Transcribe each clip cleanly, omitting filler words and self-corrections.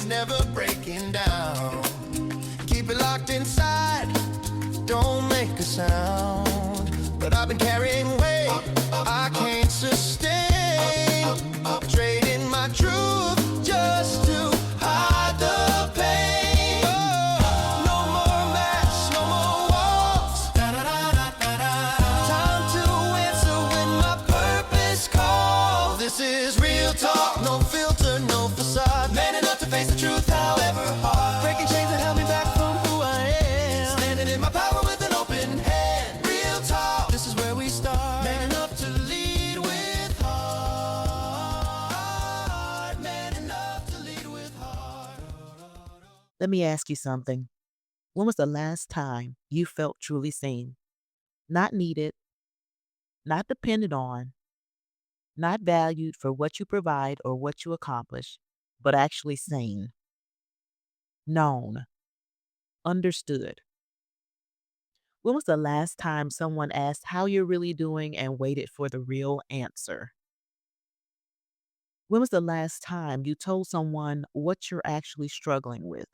never breaking down. Keep it locked inside, don't make a sound. But I've been carrying weight I can't sustain, trading my truth just to hide the pain. No more masks, no more walls. Time to answer when my purpose calls. This is real talk, no filter, no facade. Man enough to face the truth, however hard. Breaking chains that held me back from who I am. Standing in my power with an open hand. Real talk, this is where we start. Man enough to lead with heart. Man enough to lead with heart. Let me ask you something. When was the last time you felt truly seen? Not needed, not depended on, not valued for what you provide or what you accomplish, but actually seen, known, understood. When was the last time someone asked how you're really doing and waited for the real answer? When was the last time you told someone what you're actually struggling with?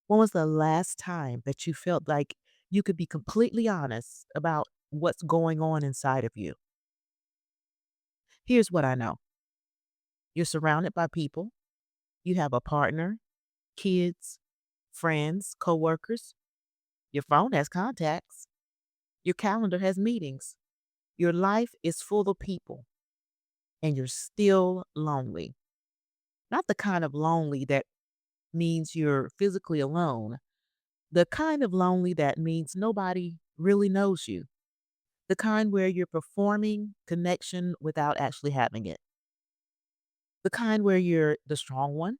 When was the last time that you felt like you could be completely honest about what's going on inside of you? Here's what I know. You're surrounded by people. You have a partner, kids, friends, coworkers. Your phone has contacts. Your calendar has meetings. Your life is full of people, and you're still lonely. Not the kind of lonely that means you're physically alone, the kind of lonely that means nobody really knows you, the kind where you're performing connection without actually having it, the kind where you're the strong one,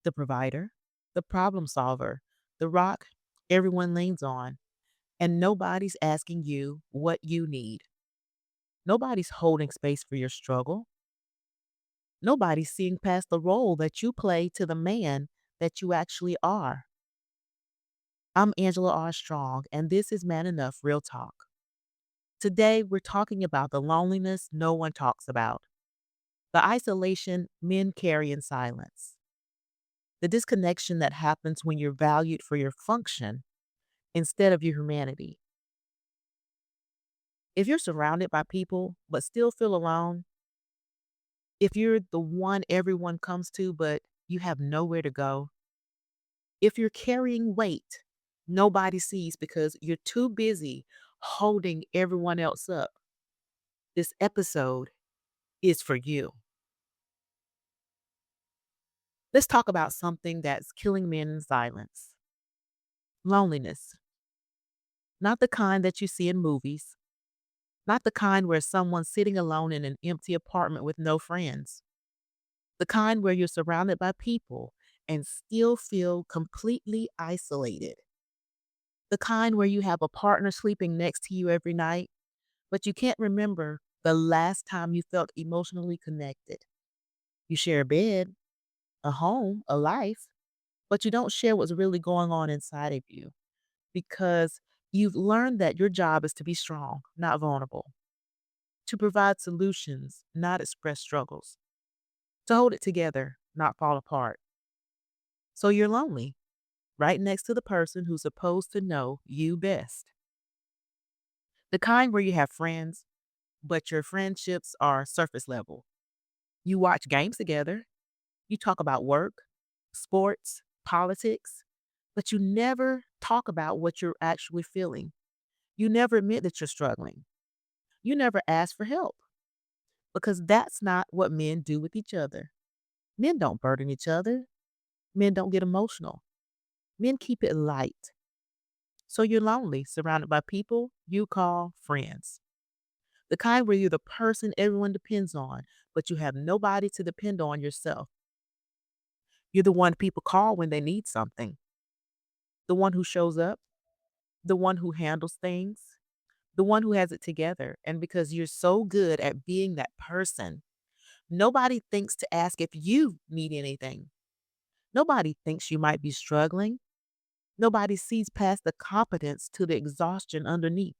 the provider, the problem solver, the rock everyone leans on, and nobody's asking you what you need. Nobody's holding space for your struggle. Nobody's seeing past the role that you play to the man that you actually are. I'm Angela R. Strong, and this is Man Enough Real Talk. Today, we're talking about the loneliness no one talks about, the isolation men carry in silence, the disconnection that happens when you're valued for your function instead of your humanity. If you're surrounded by people but still feel alone, if you're the one everyone comes to but you have nowhere to go, if you're carrying weight nobody sees because you're too busy holding everyone else up, this episode is for you. Let's talk about something that's killing men in silence: loneliness. Not the kind that you see in movies, not the kind where someone's sitting alone in an empty apartment with no friends, the kind where you're surrounded by people and still feel completely isolated, the kind where you have a partner sleeping next to you every night, but you can't remember the last time you felt emotionally connected. You share a bed, a home, a life, but you don't share what's really going on inside of you because you've learned that your job is to be strong, not vulnerable, to provide solutions, not express struggles, to hold it together, not fall apart. So you're lonely, right next to the person who's supposed to know you best. The kind where you have friends, but your friendships are surface level. You watch games together, you talk about work, sports, politics, but you never talk about what you're actually feeling. You never admit that you're struggling. You never ask for help because that's not what men do with each other. Men don't burden each other. Men don't get emotional. Men keep it light. So you're lonely, surrounded by people you call friends. The kind where you're the person everyone depends on, but you have nobody to depend on yourself. You're the one people call when they need something, the one who shows up, the one who handles things, the one who has it together. And because you're so good at being that person, nobody thinks to ask if you need anything. Nobody thinks you might be struggling. Nobody sees past the competence to the exhaustion underneath.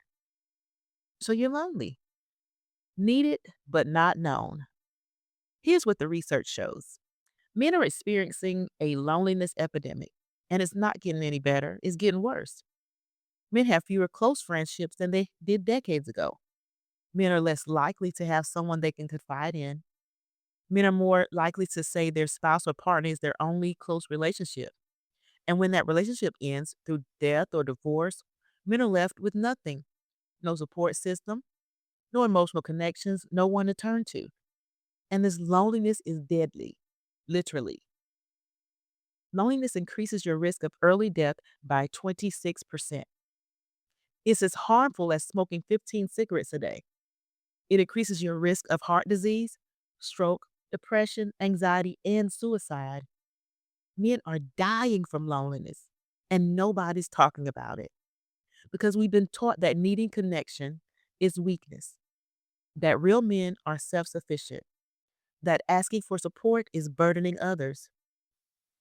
So you're lonely, needed but not known. Here's what the research shows: Men are experiencing a loneliness epidemic, and it's not getting any better, it's getting worse. Men have fewer close friendships than they did decades ago. Men are less likely to have someone they can confide in. Men are more likely to say their spouse or partner is their only close relationship. And when that relationship ends through death or divorce, men are left with nothing: no support system, no emotional connections, no one to turn to. And this loneliness is deadly, literally. Loneliness increases your risk of early death by 26%. It's as harmful as smoking 15 cigarettes a day. It increases your risk of heart disease, stroke, depression, anxiety, and suicide. Men are dying from loneliness, and nobody's talking about it because we've been taught that needing connection is weakness, that real men are self sufficient, that asking for support is burdening others,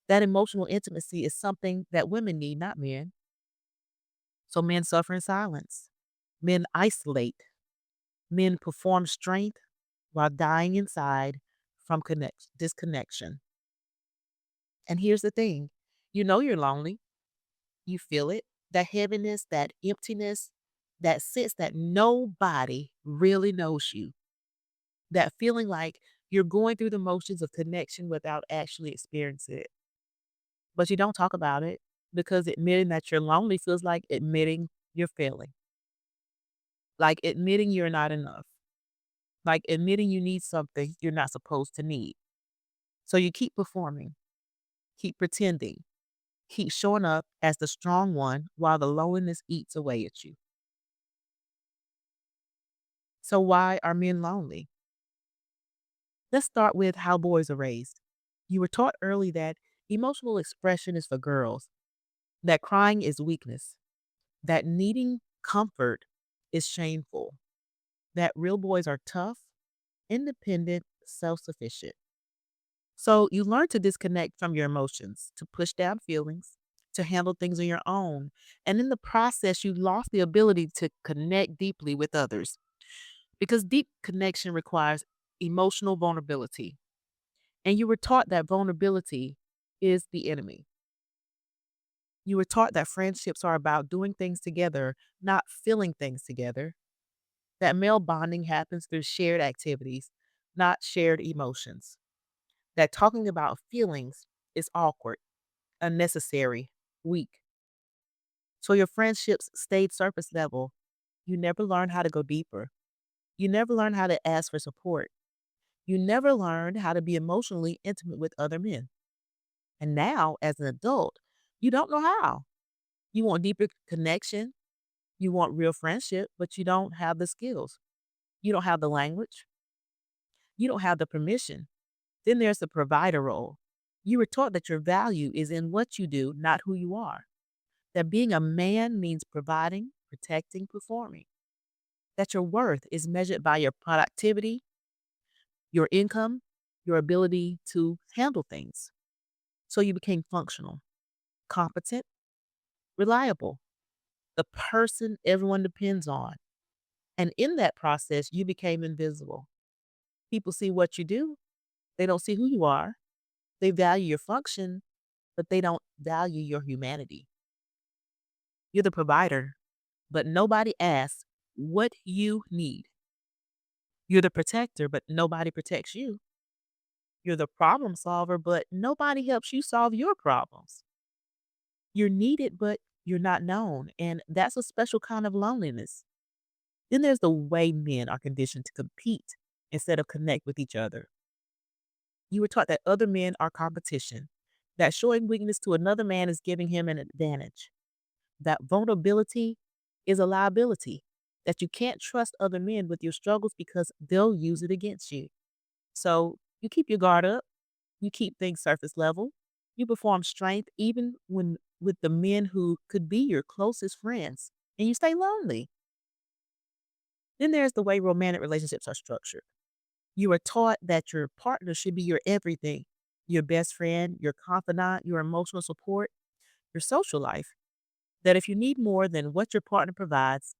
that emotional intimacy is something that women need, not men. So men suffer in silence, men isolate, men perform strength while dying inside from disconnection. And here's the thing: you know you're lonely, you feel it, that heaviness, that emptiness, that sense that nobody really knows you, that feeling like you're going through the motions of connection without actually experiencing it. But you don't talk about it because admitting that you're lonely feels like admitting you're failing, like admitting you're not enough, like admitting you need something you're not supposed to need. So you keep performing, keep pretending, keep showing up as the strong one while the loneliness eats away at you. So why are men lonely? Let's start with how boys are raised. You were taught early that emotional expression is for girls, that crying is weakness, that needing comfort is shameful, that real boys are tough, independent, self sufficient. So you learn to disconnect from your emotions, to push down feelings, to handle things on your own. And in the process, you lost the ability to connect deeply with others because deep connection requires emotional vulnerability. And you were taught that vulnerability is the enemy. You were taught that friendships are about doing things together, not feeling things together. That male bonding happens through shared activities, not shared emotions. That talking about feelings is awkward, unnecessary, weak. So your friendships stayed surface level. You never learned how to go deeper. You never learned how to ask for support. You never learned how to be emotionally intimate with other men. And now, as an adult, you don't know how. You want deeper connection, you want real friendship, but you don't have the skills. You don't have the language. You don't have the permission. Then there's the provider role. You were taught that your value is in what you do, not who you are. That being a man means providing, protecting, performing. That your worth is measured by your productivity, your income, your ability to handle things. So you became functional, competent, reliable, the person everyone depends on. And in that process, you became invisible. People see what you do, they don't see who you are. They value your function, but they don't value your humanity. You're the provider, but nobody asks what you need. You're the protector, but nobody protects you. You're the problem solver, but nobody helps you solve your problems. You're needed, but you're not known. And that's a special kind of loneliness. Then there's the way men are conditioned to compete instead of connect with each other. You were taught that other men are competition, that showing weakness to another man is giving him an advantage, that vulnerability is a liability, that you can't trust other men with your struggles because they'll use it against you. So you keep your guard up, you keep things surface level, you perform strength even when with the men who could be your closest friends, and you stay lonely. Then there's the way romantic relationships are structured. You are taught that your partner should be your everything, your best friend, your confidant, your emotional support, your social life. That if you need more than what your partner provides,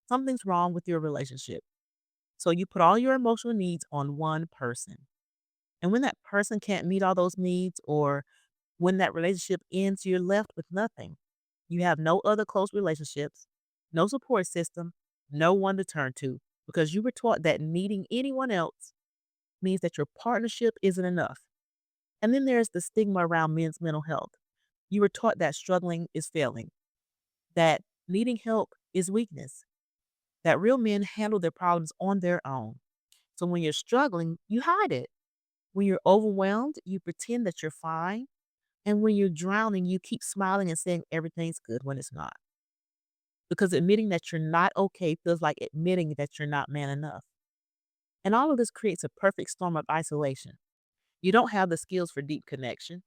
something's wrong with your relationship. So you put all your emotional needs on one person. And when that person can't meet all those needs or when that relationship ends, you're left with nothing. You have no other close relationships, no support system, no one to turn to because you were taught that needing anyone else means that your partnership isn't enough. And then there's the stigma around men's mental health. You were taught that struggling is failing, that needing help is weakness, that real men handle their problems on their own. So when you're struggling, you hide it. When you're overwhelmed, you pretend that you're fine. And when you're drowning, you keep smiling and saying everything's good when it's not. Because admitting that you're not okay feels like admitting that you're not man enough. And all of this creates a perfect storm of isolation. You don't have the skills for deep connection.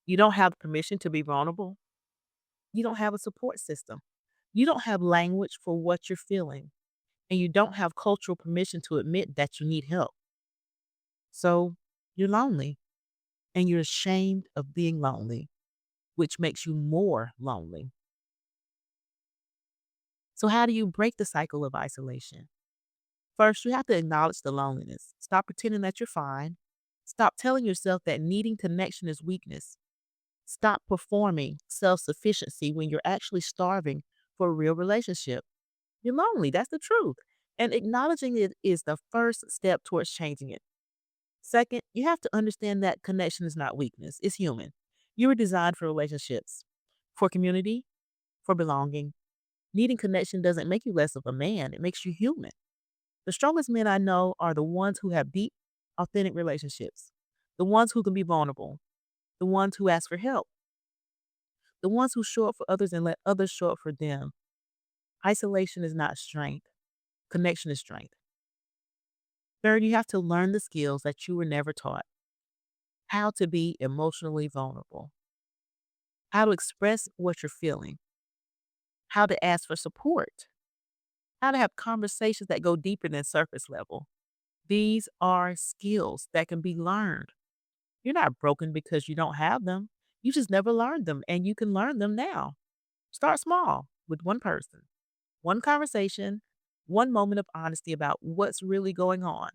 You don't have permission to be vulnerable. You don't have a support system. You don't have language for what you're feeling. And you don't have cultural permission to admit that you need help. So you're lonely and you're ashamed of being lonely, which makes you more lonely. So, how do you break the cycle of isolation? First, you have to acknowledge the loneliness. Stop pretending that you're fine. Stop telling yourself that needing connection is weakness. Stop performing self sufficiency when you're actually starving for a real relationship. You're lonely. That's the truth. And acknowledging it is the first step towards changing it. Second, you have to understand that connection is not weakness, it's human. You were designed for relationships, for community, for belonging. Needing connection doesn't make you less of a man, it makes you human. The strongest men I know are the ones who have deep, authentic relationships, the ones who can be vulnerable, the ones who ask for help, the ones who show up for others and let others show up for them. Isolation is not strength, connection is strength. Third, you have to learn the skills that you were never taught: how to be emotionally vulnerable, how to express what you're feeling, how to ask for support, how to have conversations that go deeper than surface level. These are skills that can be learned. You're not broken because you don't have them. You just never learned them and you can learn them now. Start small with one person, one conversation, one moment of honesty about what's really going on.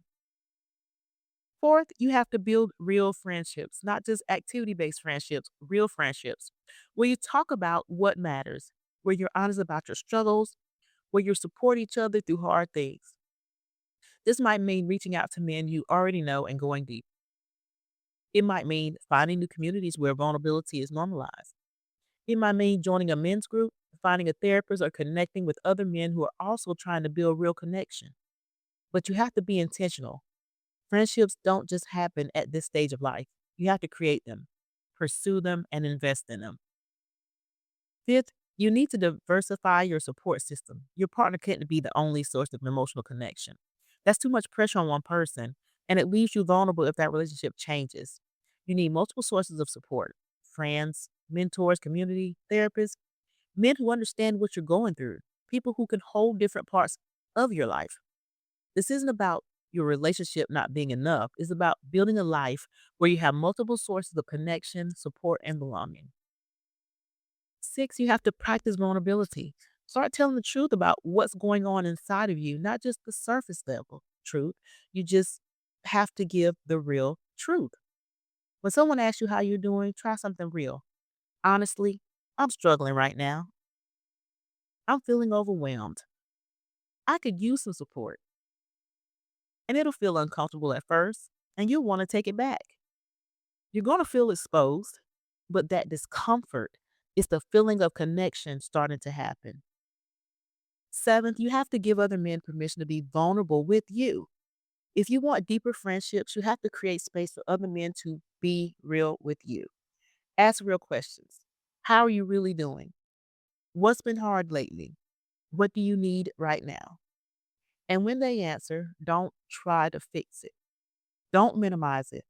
Fourth, you have to build real friendships, not just activity based friendships, real friendships, where you talk about what matters, where you're honest about your struggles, where you support each other through hard things. This might mean reaching out to men you already know and going deep. It might mean finding new communities where vulnerability is normalized. It might mean joining a men's group, finding a therapist, or connecting with other men who are also trying to build real connection. But you have to be intentional. Friendships don't just happen at this stage of life. You have to create them, pursue them, and invest in them. Fifth, you need to diversify your support system. Your partner can't be the only source of emotional connection. That's too much pressure on one person, and it leaves you vulnerable if that relationship changes. You need multiple sources of support: friends, mentors, community, therapists, men who understand what you're going through, people who can hold different parts of your life. This isn't about your relationship not being enough, it's about building a life where you have multiple sources of connection, support, and belonging. Six, you have to practice vulnerability. Start telling the truth about what's going on inside of you, not just the surface level truth. You just have to give the real truth. When someone asks you how you're doing, try something real. Honestly, I'm struggling right now. I'm feeling overwhelmed. I could use some support. And it'll feel uncomfortable at first, and you'll want to take it back. You're going to feel exposed, but that discomfort is the feeling of connection starting to happen. Seventh, you have to give other men permission to be vulnerable with you. If you want deeper friendships, you have to create space for other men to be real with you. Ask real questions. How are you really doing? What's been hard lately? What do you need right now? And when they answer, don't try to fix it. Don't minimize it.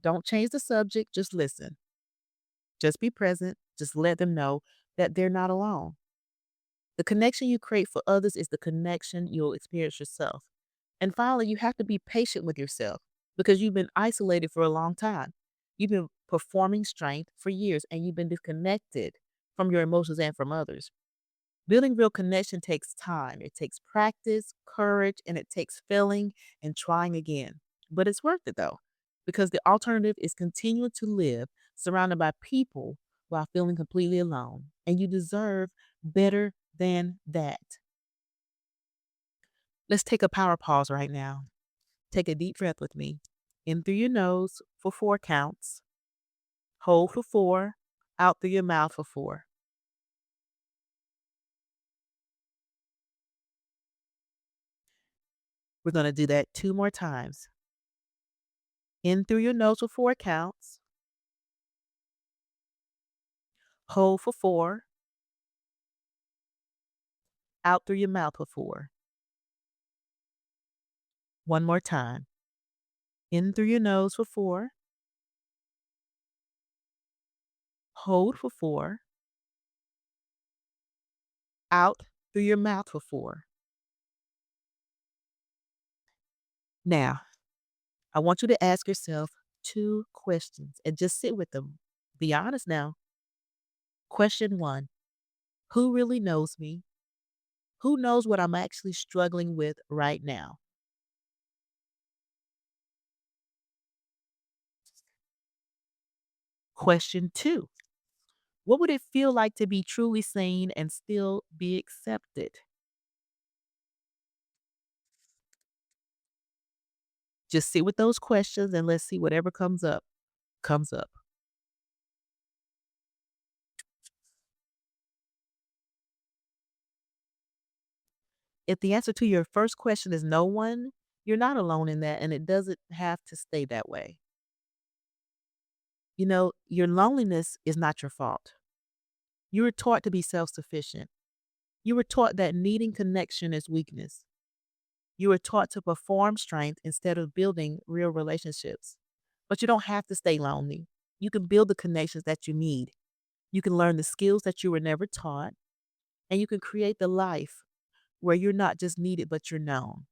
Don't change the subject, just listen. Just be present. Just let them know that they're not alone. The connection you create for others is the connection you'll experience yourself. And finally, you have to be patient with yourself because you've been isolated for a long time. You've been performing strength for years and you've been disconnected from your emotions and from others. Building real connection takes time. It takes practice, courage, and it takes failing and trying again. But it's worth it though. because the alternative is continuing to live surrounded by people while feeling completely alone. And you deserve better than that. Let's take a power pause right now. Take a deep breath with me. In through your nose for 4 counts. Hold for 4. Out through your mouth for 4. We're going to do that 2 more times. In through your nose for 4 counts. Hold for 4. Out through your mouth for 4. One more time. In through your nose for 4. Hold for 4. Out through your mouth for 4. Now, I want you to ask yourself 2 questions and just sit with them. Be honest now. Question 1. Who really knows me? Who knows what I'm actually struggling with right now? Question 2. What would it feel like to be truly seen and still be accepted? Just sit with those questions and let's see whatever comes up, comes up. If the answer to your first question is no one, you're not alone in that, and it doesn't have to stay that way. You know, your loneliness is not your fault. You were taught to be self sufficient. You were taught that needing connection is weakness. You were taught to perform strength instead of building real relationships. But you don't have to stay lonely. You can build the connections that you need. You can learn the skills that you were never taught, and you can create the life where you're not just needed, but you're known.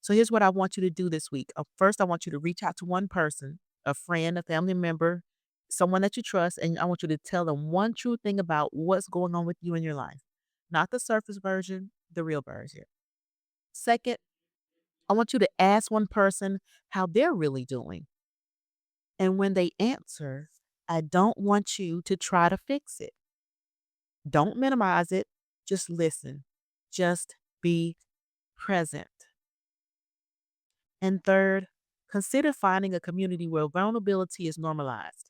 So here's what I want you to do this week. First, I want you to reach out to one person, a friend, a family member, someone that you trust, and I want you to tell them one true thing about what's going on with you in your life. Not the surface version, the real version. Second, I want you to ask one person how they're really doing. And when they answer, I don't want you to try to fix it. Don't minimize it. Just listen. Just be present. And third, consider finding a community where vulnerability is normalized.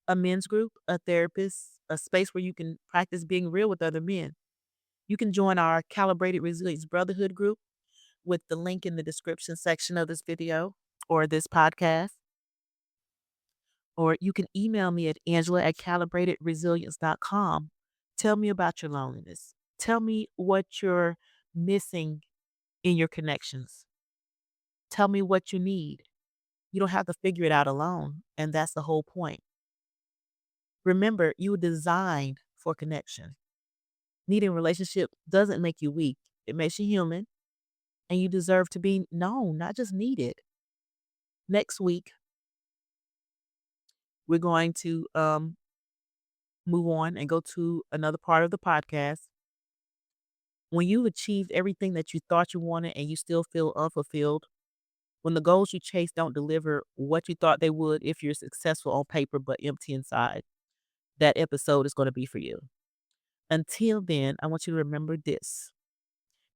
A men's group, a therapist, a space where you can practice being real with other men. You can join our Calibrated Resilience Brotherhood group with the link in the description section of this video or this podcast. Or you can email me at angela@calibratedresilience.com. Tell me about your loneliness. Tell me what you're missing in your connections. Tell me what you need. You don't have to figure it out alone. And that's the whole point. Remember, you were designed for connection. Needing a relationship doesn't make you weak. It makes you human. And you deserve to be known, not just needed. Next week, we're going to move on and go to another part of the podcast. When you've achieved everything that you thought you wanted and you still feel unfulfilled, when the goals you chase don't deliver what you thought they would if you're successful on paper but empty inside, that episode is going to be for you. Until then, I want you to remember this.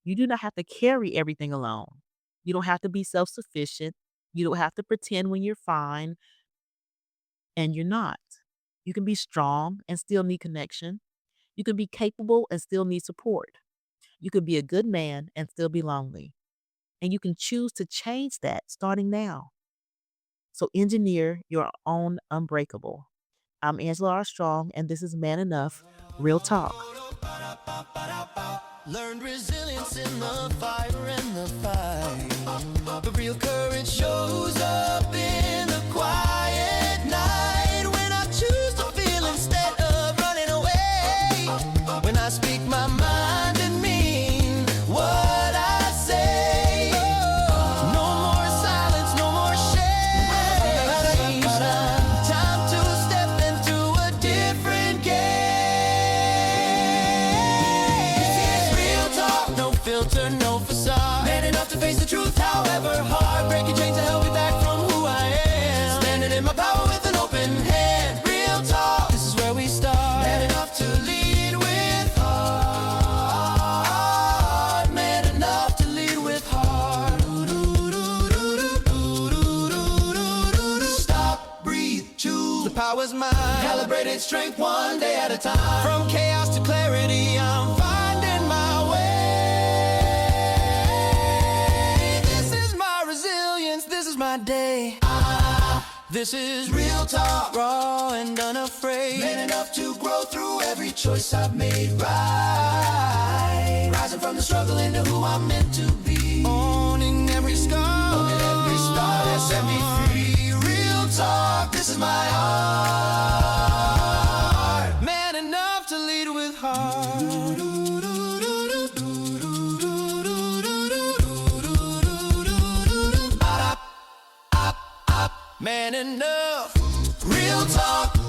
You do not have to carry everything alone. You don't have to be self-sufficient. You don't have to pretend when you're fine and you're not. You can be strong and still need connection. You can be capable and still need support. You can be a good man and still be lonely. And you can choose to change that starting now. So engineer your own unbreakable. I'm Angela R. Strong, and this is Man Enough, Real Talk. Learned resilience in the fire and the fight. The real courage shows up in the quiet night. When I choose to feel instead of running away. When I speak my mind and mean what I say. No more silence, no more shame. Time to step into a different game. This is real talk, no filter, no facade. Man enough to face the truth, however hard. Breaking chains to help me back from who I am. cultivate strength one day at a time. From chaos to clarity, I'm finding my way. This is my resilience, this is my day. This is real talk, raw and unafraid. Man enough to grow through every choice I've made right. Rising from the struggle into who I'm meant to be. Owning every scar, that set me free. Real talk, this is my art. Man enough to lead with heart. Man enough, real talk.